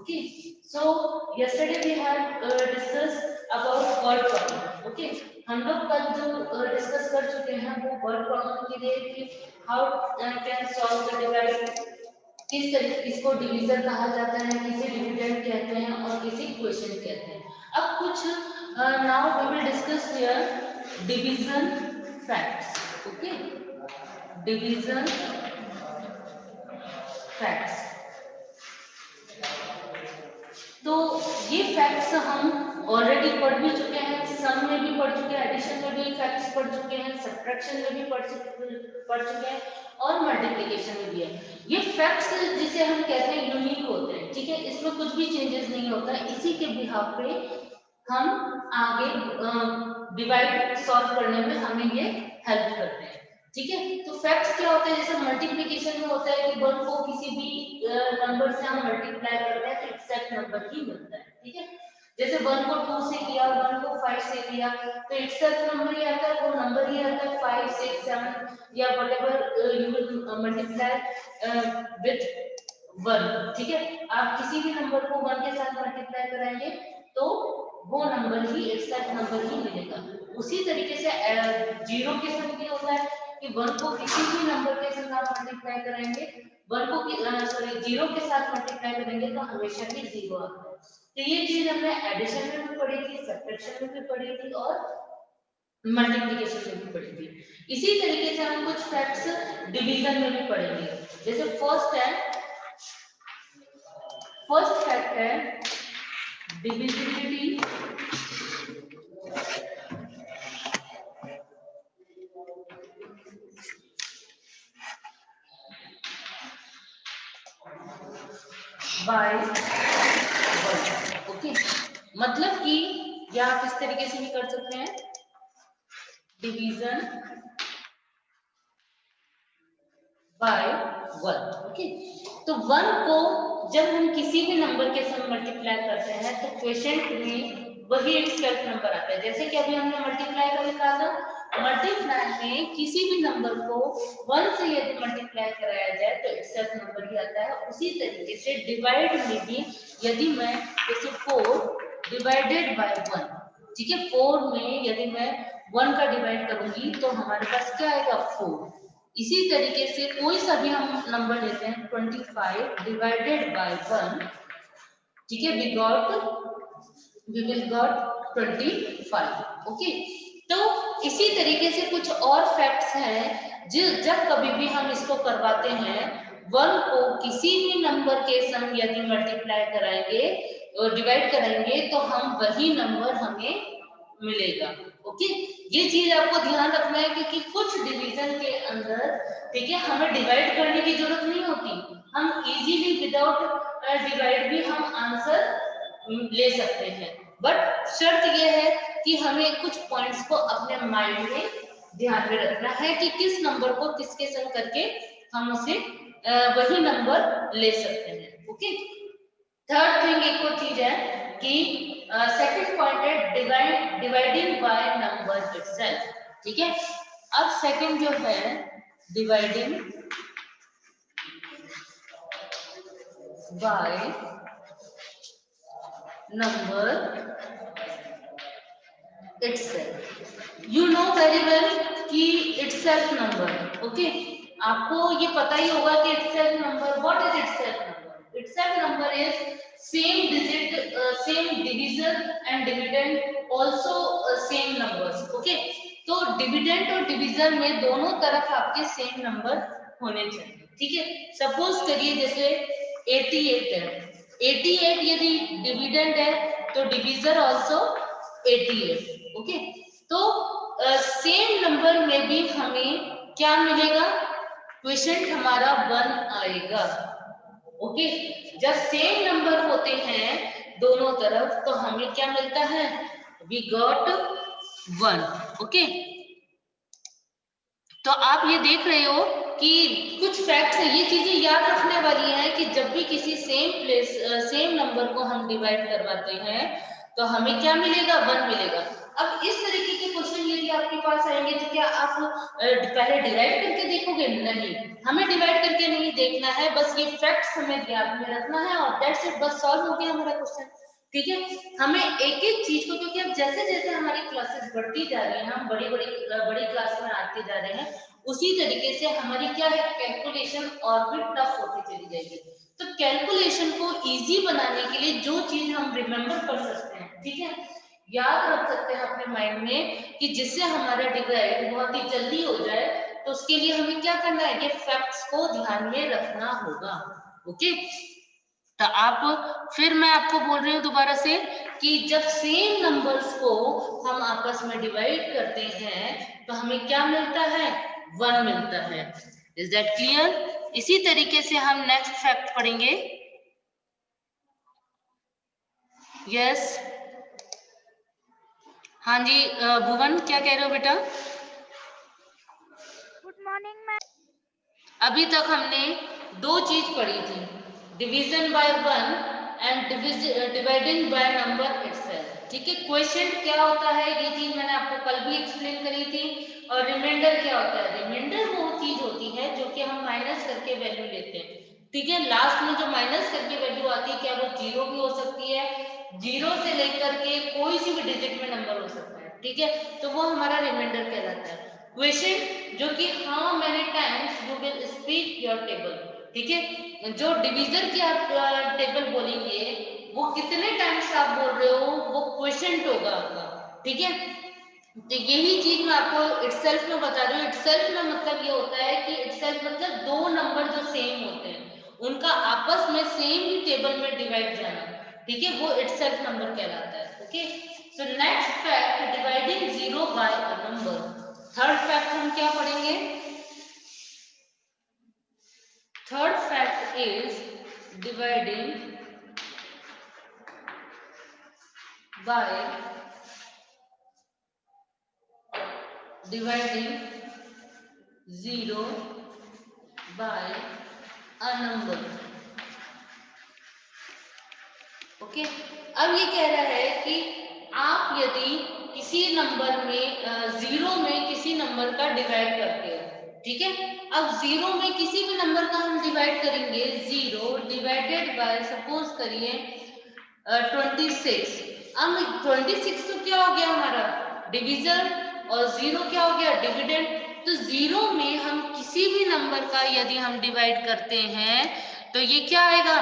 Okay, so yesterday we had discussed about word problem. Okay, हम लोग कल जो डिस्कस कर चुके हैं वो वर्ड प्रॉब्लम के लिए कि how can solve the divide, किस तरीके इसको डिवीजन कहा जाता है, किसे डिविडेंड कहते हैं और किसे क्वेश्चन कहते हैं। अब कुछ now we will discuss here division facts. Okay, division facts. तो ये फैक्ट्स हम ऑलरेडी पढ़ भी चुके हैं, सम में भी पढ़ चुके हैं, एडिशन में भी फैक्ट्स पढ़ चुके हैं, सब्ट्रैक्शन में भी पढ़ चुके हैं और मल्टीप्लिकेशन में भी है। ये फैक्ट्स जिसे हम कहते हैं यूनिक होते हैं, ठीक है, इसमें कुछ भी चेंजेस नहीं होता है। इसी के बिहाफ पे हम आगे डिवाइड सॉल्व करने में हमें ये हेल्प करते हैं, ठीक है। तो फैक्ट्स क्या होते हैं, जैसे मल्टीप्लिकेशन में होता है कि 1 को किसी भी नंबर से हम मल्टीप्लाई करते हैं तो एग्जैक्ट नंबर ही मिलता है, ठीक है। जैसे 1 को 2 से किया, 1 को 5 से किया तो एग्जैक्ट नंबर ही आता है, वो नंबर ही आता है 5 6 7 या whatever you will multiply with 1, ठीक है। आप किसी भी नंबर को 1 के साथ मल्टीप्लाई कराएंगे तो वो नंबर ही एग्जैक्ट नंबर ही मिलेगा। उसी तरीके से 0 के साथ क्या होता है कि 1 को किसी भी नंबर के साथ मल्टीप्लाई करेंगे, 1 को 0 के साथ मल्टीप्लाई करेंगे तो हमेशा ही 0 आता है। तो ये चीज हमने एडिशन में भी पढ़ी थी, सब्ट्रैक्शन में भी पढ़ी थी और मल्टीप्लिकेशन में भी पढ़ी थी। इसी तरीके से हम कुछ फैक्ट्स डिवीजन में भी पढ़ेंगे। जैसे फर्स्ट फैक्ट है डिविजिबिलिटी बाय 1। ओके, मतलब कि या आप इस तरीके से भी कर सकते हैं, डिवीजन बाय 1। ओके, तो 1 को जब हम किसी भी नंबर के साथ मल्टीप्लाई करते हैं तो क्वोशिएंट में वही एग्जैक्ट नंबर आता है। जैसे कि अभी हमने मल्टीप्लाई का लिखा था, मल्टीप्लाई में किसी भी नंबर को 1 से यदि मल्टीप्लाई कराया जाए तो एग्जैक्ट नंबर ही आता है। उसी तरीके से डिवाइड में भी यदि मैं जैसे 4 डिवाइडेड बाय 1, ठीक है, 4 में यदि मैं 1 का डिवाइड करूंगी तो हमारे पास क्या आएगा 4। इसी तरीके से कोई सा भी हम नंबर लेते हैं 25 डिवाइडेड बाय 1, ठीक है, we will got 25। ओके, तो इसी तरीके से कुछ और फैक्ट्स हैं जब कभी भी हम इसको करवाते हैं 1 को किसी भी नंबर के संग यदि मल्टीप्लाई कराएंगे और डिवाइड कराएंगे तो हम वही नंबर हमें मिलेगा। ओके, ये चीज आपको ध्यान रखना है क्योंकि कुछ डिवीजन के अंदर, ठीक है, हमें डिवाइड करने की जरूरत नहीं होती, हम इजीली विदाउट डिवाइड भी हम आंसर ले सकते हैं। बट शर्त यह है कि हमें कुछ पॉइंट्स को अपने माइंड में ध्यान में रखना है कि किस नंबर को किसके संग करके हम उसे वही नंबर ले सकते हैं। ओके, थर्ड थिंग एक और चीज है कि सेकंड पॉइंट है डिवाइडिंग बाय नंबर इटसेल्फ, ठीक है। अब सेकंड जो है dividing by number itself. You know very well कि इटसेल्फ नंबर, ओके, आपको ये पता ही होगा कि itself number, what is itself number? Itself number is same digit, same division and dividend also same numbers. Okay, तो dividend और division में दोनों तरफ आपके सेम नंबर होने चाहिए, ठीक है। सपोज करिए जैसे 88 है, 88 यदि डिविडेंड है तो डिवीजर आल्सो 88। ओके, तो सेम नंबर में भी हमें क्या मिलेगा, क्वोशिएंट हमारा 1 आएगा। ओके, जब सेम नंबर होते हैं दोनों तरफ तो हमें क्या मिलता है, वी गॉट 1। ओके, तो आप ये देख रहे हो कि कुछ फैक्ट्स है, ये चीजें याद रखने वाली हैं कि जब भी किसी सेम नंबर को हम डिवाइड करवाते हैं तो हमें क्या मिलेगा, 1 मिलेगा। अब इस तरीके के क्वेश्चन यदि आपके पास आएंगे तो क्या आप पहले डिवाइड करके देखोगे? नहीं, हमें डिवाइड करके नहीं देखना है, बस ये फैक्ट्स हमें ध्यान में रखना है और दैट्स इट, बस सॉल्व हो गया हमारा क्वेश्चन। ठीक है, हमें एक एक चीज को, क्योंकि अब जैसे जैसे हमारी क्लासेस बढ़ती जा रही हैं, हम बड़ी क्लास में आते जा रहे हैं, उसी तरीके से हमारी क्या है, कैलकुलेशन और भी टफ होती चली जाएगी। तो कैलकुलेशन को इजी बनाने के लिए जो चीज हम रिमेम्बर कर सकते हैं, ठीक है, याद रख सकते हैं अपने माइंड में, कि जिससे हमारा डिवाइड बहुत ही जल्दी हो जाए, तो उसके लिए हमें क्या करना है, ये फैक्ट्स को ध्यान में रखना होगा। ओके, तो आप, फिर मैं आपको बोल रही हूँ दोबारा से, कि जब सेम नंबर्स को हम आपस में डिवाइड करते हैं तो हमें क्या मिलता है, 1 मिलता है। Is that clear? इसी तरीके से हम नेक्स्ट फैक्ट पढ़ेंगे। यस, हाँ जी, भुवन क्या कह रहे हो बेटा? Good morning ma'am. अभी तक हमने 2 चीज पढ़ी थी, division bye 1 and dividing by number itself. ठीक है, क्वेश्चन क्या होता है ये चीज मैंने आपको कल भी एक्सप्लेन करी थी। और रिमाइंडर क्या होता है, रिमाइंडर वो चीज होती है जो कि हम माइनस करके वैल्यू लेते हैं। ठीक है, लास्ट में जो माइनस करके वैल्यू आती है, क्या वो 0 भी हो सकती है, 0 से लेकर के कोई सी भी डिजिट में नंबर हो सकता है। ठीक है, तो वो हमारा रिमाइंडर कहलाता है। क्वेश्चन जो कि how many times you will speak your table. ठीक है, जो डिवीजन की आप टेबल बोलेंगे, वो कितने टाइम्स आप बोल रहे हो, वो क्वेश्चन होगा आपका। ठीक है, तो यही चीज मैं आपको इटसेल्फ में बता रही हूँ। इटसेल्फ में मतलब ये होता है कि इटसेल्फ मतलब 2 नंबर जो सेम होते हैं, उनका आपस में सेम ही टेबल में डिवाइड जाना। ठीक है, वो इटसेल्फ नंबर कहलाता है। Okay, so next fact, dividing 0 by a number. Third fact हम क्या पढ़ेंगे? Third fact is dividing by dividing 0 by a number. Okay, अब ये कह रहा है कि आप यदि किसी नंबर में 0 में किसी नंबर का डिवाइड करते हो, ठीक है, अब 0 में किसी भी नंबर का हम डिवाइड करेंगे, 0 डिवाइडेड बाय सपोज करिए 26। अब 26 तो क्या हो गया हमारा, डिवीजन, और 0 क्या हो गया, डिविडेंड। तो 0 में हम किसी भी नंबर का यदि हम डिवाइड करते हैं तो ये क्या आएगा,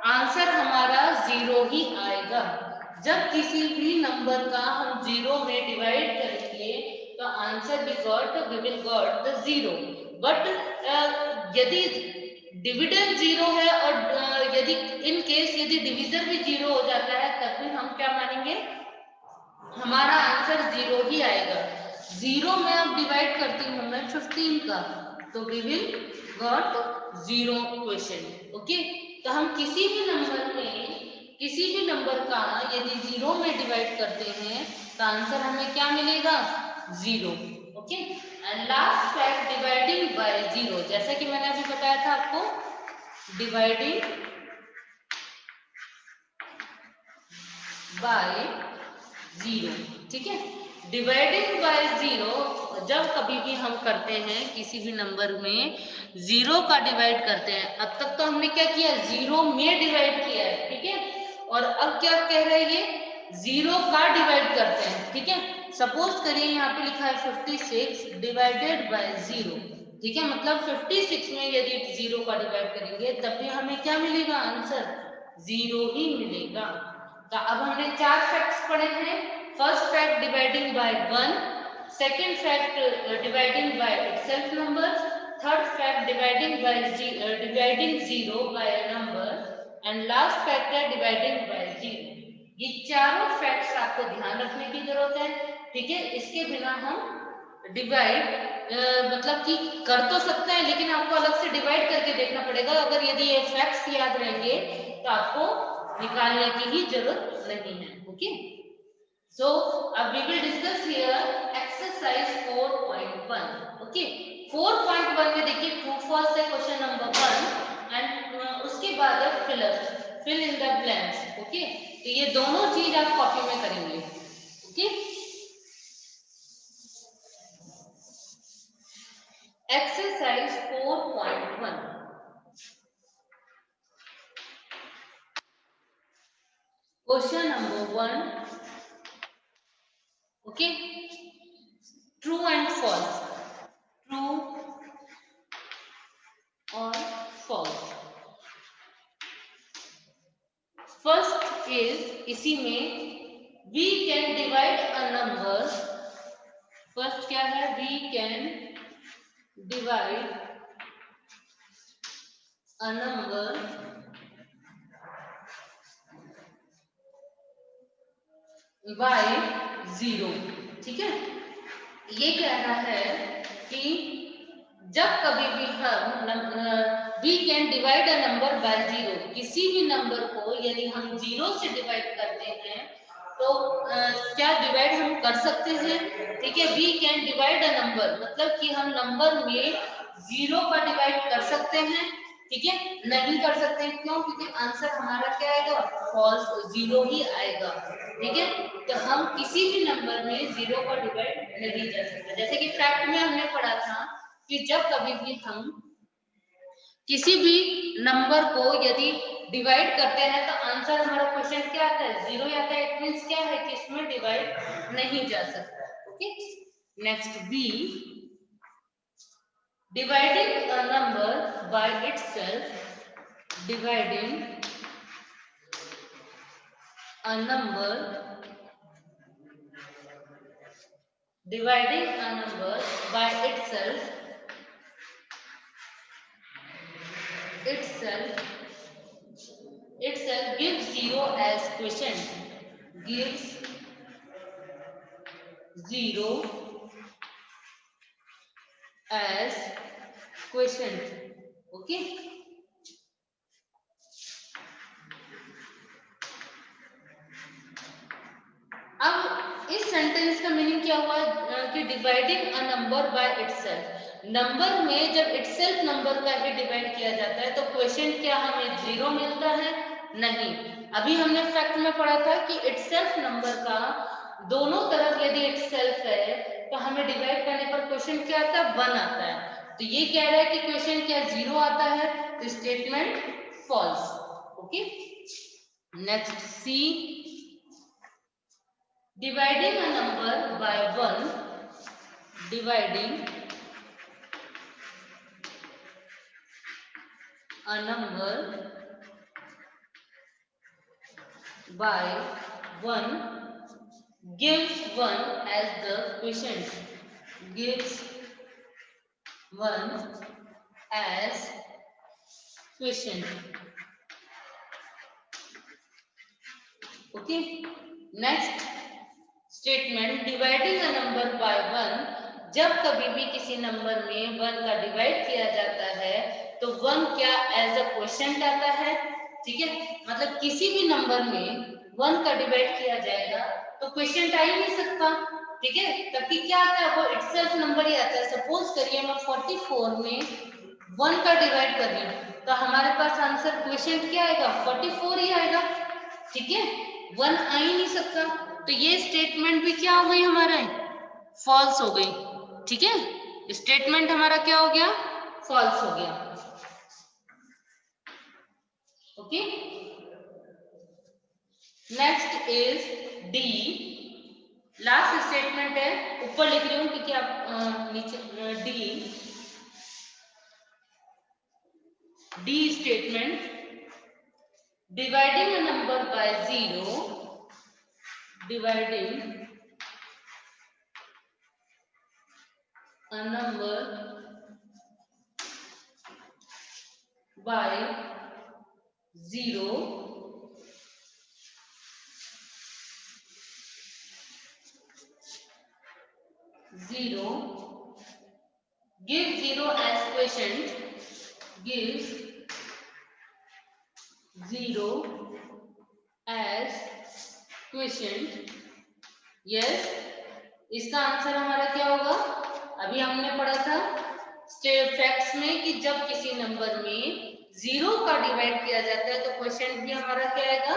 आंसर हमारा 0 ही आएगा। जब किसी भी नंबर का हम 0 में डिवाइड करेंगे तो answer we will got the 0। But यदि डिविडेंड 0 है और यदि इन केस यदि डिवीजन भी 0 हो जाता है, तब भी हम क्या मानेंगे, हमारा आंसर 0 ही आएगा। 0 में अब डिवाइड करती हूं मैं 15 का, तो we will got 0 question. Okay, तो हम किसी भी नंबर का यदि 0 में डिवाइड करते हैं तो आंसर हमें क्या मिलेगा, 0। Okay, and last fact, dividing by 0। जैसा कि मैंने अभी बताया था आपको, डिवाइडिंग बाय 0। ठीक है, डिवाइडिंग बाय 0 जब कभी भी हम करते हैं किसी भी नंबर में 0 का डिवाइड करते हैं, अब तक तो हमने क्या किया, 0 में डिवाइड किया है। ठीक है, और अब क्या कह रहे हैं, ये 0 का डिवाइड करते हैं। ठीक है, सपोज करिए यहाँ पे लिखा है 56 डिवाइडेड बाय 0। ठीक है, मतलब 56 में यदि 0 का डिवाइड करेंगे तब भी हमें क्या मिलेगा, आंसर 0 ही मिलेगा। तो अब हमने 4 फैक्ट्स पढ़े हैं। First fact, dividing by 1। Second fact, dividing by itself number. Third fact, dividing 0 by a number. And last fact है डिवाइडिंग बाय 0। ये चारों फैक्ट्स आपको ध्यान रखने की जरूरत है। ठीक है, इसके बिना हम डिवाइड मतलब कि कर तो सकते हैं, लेकिन आपको अलग से डिवाइड करके देखना पड़ेगा। अगर यदि ये फैक्ट्स याद रहेंगे तो आपको निकालने की ही जरूरत नहीं है। ओके, सो अब we will discuss here exercise 4.1। Okay, 4.1 में देखिए ट्रू फॉल्स है क्वेश्चन नंबर 1 एंड उसके बाद है fill up. Fill in the blanks. Okay, तो ये दोनों चीज आप कॉपी में करेंगे। Okay, exercise 4.1, question number 1। Okay, true and false, true और फॉल्स। फर्स्ट इज, इसी में we can divide a number. First क्या है, we can divide a number by 0। ठीक है, ये कहना है कि जब कभी भी हम we can divide a number by 0, किसी भी नंबर को यदि हम 0 से डिवाइड करते हैं तो क्या डिवाइड हम कर सकते हैं। ठीक है, we can divide a number मतलब कि हम नंबर में 0 का डिवाइड कर सकते हैं। ठीक है, नहीं कर सकते हैं, क्यों? क्योंकि आंसर हमारा क्या आएगा, फॉल्स, 0 ही आएगा। ठीक है, तो हम किसी भी नंबर में 0 का डिवाइड नहीं कर सकते। जैसे कि फैक्ट में हमने पढ़ा था कि जब कभी भी हम किसी भी नंबर को यदि डिवाइड करते हैं तो आंसर हमारा क्वेश्चन क्या आता है, 0 आता है। इट मींस क्या है कि इसमें डिवाइड नहीं जा सकता। Okay, next B, dividing a number by itself, dividing a number dividing a number by itself gives 0 as quotient, gives 0 as quotient। Okay, अब इस सेंटेंस का मीनिंग क्या हुआ कि dividing a number by itself, number में जब itself number का ही divide किया जाता है तो क्वेश्चन क्या हमें 0 मिलता है, नहीं। अभी हमने फैक्ट में पढ़ा था कि इटसेल्फ नंबर का दोनों तरफ यदि इटसेल्फ है तो हमें डिवाइड करने पर क्वेश्चन क्या आता है, 1 आता है। तो ये कह रहा है कि क्वेश्चन क्या 0 आता है, तो statement false. Okay, next C, dividing a number by 1, dividing a number by 1 gives 1 as the quotient, gives 1 as quotient। Okay, next statement, dividing a number bye 1, जब कभी भी किसी नंबर में 1 का डिवाइड किया जाता है तो 1 क्या एज अ क्वोशिएंट आता है। ठीक है, मतलब किसी भी नंबर में 1 का डिवाइड किया जाएगा तो क्वोशिएंट आ ही नहीं सकता। ठीक है, तब क्या आता है, वो इटसेल्फ नंबर ही आता है। सपोज करिए मैं 44 में 1 का डिवाइड कर रही हूँ तो हमारे पास आंसर क्वोशिएंट क्या आएगा, 44 ही आएगा। ठीक है, 1 आ ही नहीं सकता, तो ये स्टेटमेंट भी क्या हो गई हमारा, फॉल्स हो गई। ठीक है, स्टेटमेंट हमारा क्या हो गया, फॉल्स हो गया। Okay, next is D, last statement है, ऊपर लिख रही हूं क्योंकि आप नीचे D statement, dividing a number by 0, dividing a number by 0 give 0 as quotient, gives 0 as quotient। Yes, इसका आंसर हमारा क्या होगा, अभी हमने पढ़ा था फैक्ट्स में कि जब किसी नंबर में 0 का डिवाइड किया जाता है तो क्वेश्चन भी हमारा क्या आएगा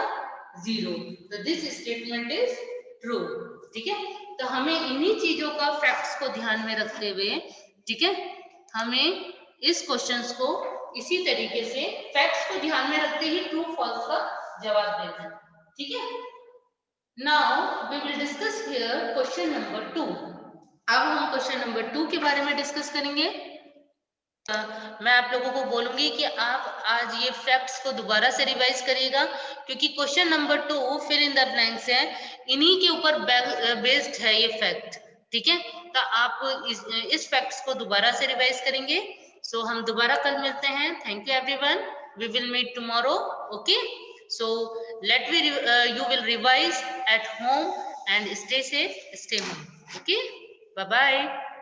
0। तो दिस स्टेटमेंट इज ट्रू। ठीक है, तो हमें इन्हीं चीजों का फैक्ट्स को ध्यान में रखते हुए, ठीक है, हमें इस क्वेश्चंस को इसी तरीके से फैक्ट्स को ध्यान में रखते ही ट्रू फॉल्स का जवाब देना है। ठीक है, now we will discuss here question number 2। अब हम क्वेश्चन नंबर 2 के बारे में डिस्कस करेंगे। मैं आप लोगों को बोलूंगी कि आप आज ये फैक्ट्स को दोबारा से रिवाइज करिएगा, क्योंकि question number 2 fill in the blanks है, इन्हीं के ऊपर बेस्ड है ये फैक्ट। ठीक है, तो आप इस फैक्ट्स को दोबारा से रिवाइज करेंगे। सो हम दोबारा कल मिलते हैं। Thank you everyone, we will meet tomorrow. Okay, so you will revise at home and stay safe, stay home. Okay, bye bye.